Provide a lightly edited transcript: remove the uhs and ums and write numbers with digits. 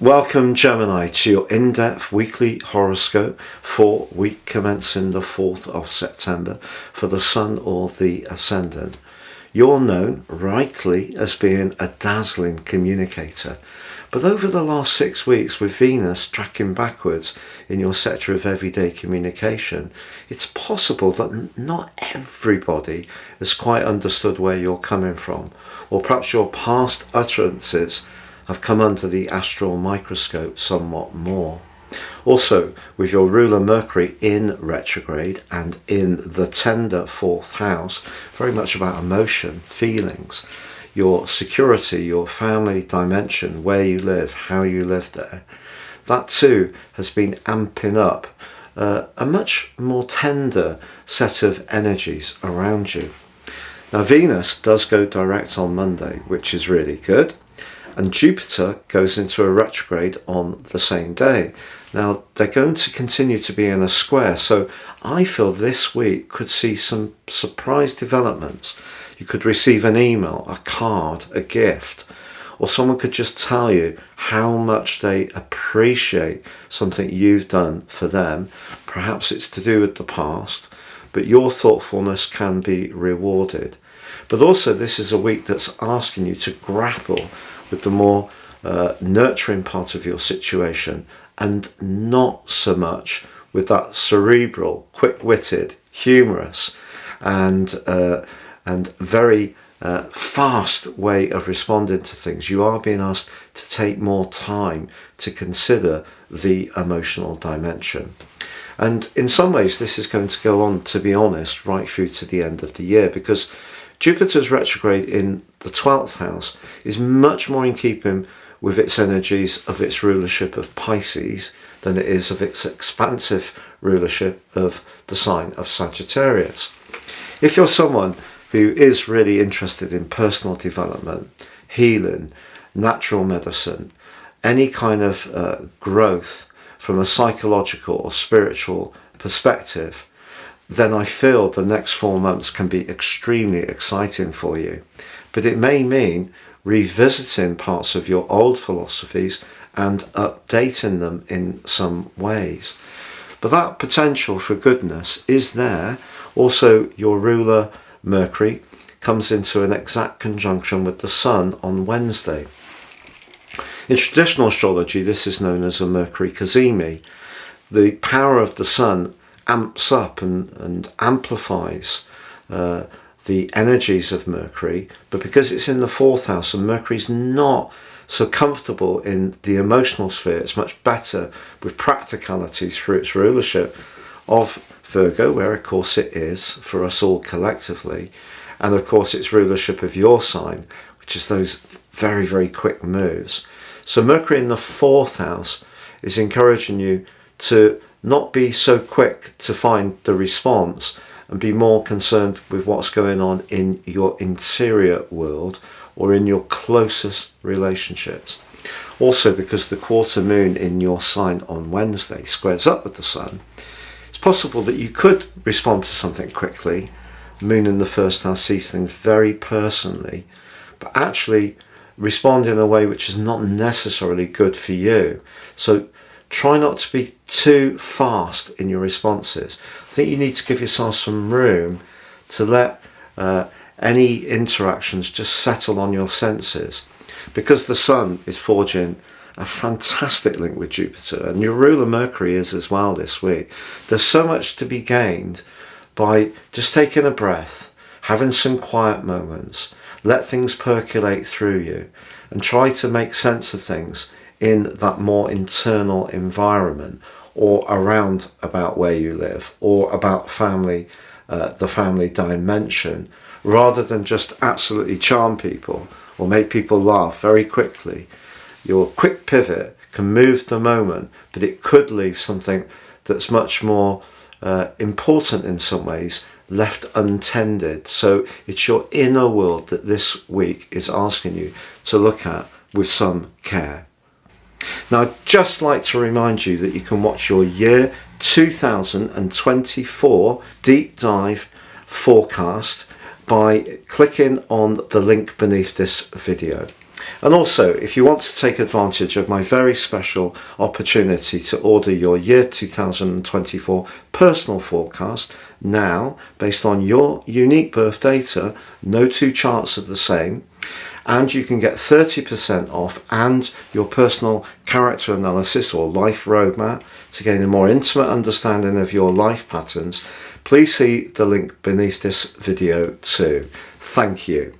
Welcome, Gemini, to your in-depth weekly horoscope for week commencing the 4th of September for the Sun or the Ascendant. You're known rightly as being a dazzling communicator, but over the last 6 weeks with Venus tracking backwards in your sector of everyday communication, it's possible that not everybody has quite understood where you're coming from, or perhaps your past utterances have come under the astral microscope somewhat more. Also, with your ruler Mercury in retrograde and in the tender 4th house, very much about emotion, feelings, your security, your family dimension, where you live, how you live there, that too has been amping up a much more tender set of energies around you. Now, Venus does go direct on Monday, which is really good. And Jupiter goes into a retrograde on the same day. Now, they're going to continue to be in a square, so I feel this week could see some surprise developments. You could receive an email, a card, a gift, or someone could just tell you how much they appreciate something you've done for them. Perhaps it's to do with the past, but your thoughtfulness can be rewarded. But also, this is a week that's asking you to grapple with the more nurturing part of your situation and not so much with that cerebral, quick-witted, humorous and very fast way of responding to things. You are being asked to take more time to consider the emotional dimension. And in some ways this is going to go on, to be honest, right through to the end of the year, because Jupiter's retrograde in the 12th house is much more in keeping with its energies of its rulership of Pisces than it is of its expansive rulership of the sign of Sagittarius. If you're someone who is really interested in personal development, healing, natural medicine, any kind of growth from a psychological or spiritual perspective, then I feel the next 4 months can be extremely exciting for you. But it may mean revisiting parts of your old philosophies and updating them in some ways. But that potential for goodness is there. Also, your ruler Mercury comes into an exact conjunction with the Sun on Wednesday. In traditional astrology, this is known as a Mercury cazimi. The power of the Sun amps up and amplifies the energies of Mercury, but because it's in the 4th house and Mercury's not so comfortable in the emotional sphere, it's much better with practicalities through its rulership of Virgo, where of course it is for us all collectively, and of course its rulership of your sign, which is those very, very quick moves. So Mercury in the 4th house is encouraging you to not be so quick to find the response and be more concerned with what's going on in your interior world or in your closest relationships. Also, because the quarter moon in your sign on Wednesday squares up with the Sun, it's possible that you could respond to something quickly. Moon in the 1st house sees things very personally, but actually respond in a way which is not necessarily good for you. So try not to be too fast in your responses. I think you need to give yourself some room to let any interactions just settle on your senses. Because the Sun is forging a fantastic link with Jupiter, and your ruler Mercury is as well this week. There's so much to be gained by just taking a breath, having some quiet moments, let things percolate through you, and try to make sense of things in that more internal environment, or around about where you live, or about family, the family dimension, rather than just absolutely charm people or make people laugh very quickly. Your quick pivot can move the moment, but it could leave something that's much more important in some ways left untended. So it's your inner world that this week is asking you to look at with some care. Now, I'd just like to remind you that you can watch your year 2024 deep dive forecast by clicking on the link beneath this video. And also, if you want to take advantage of my very special opportunity to order your year 2024 personal forecast now, based on your unique birth data, no two charts are the same, and you can get 30% off and your personal character analysis or life roadmap to gain a more intimate understanding of your life patterns, please see the link beneath this video too. Thank you.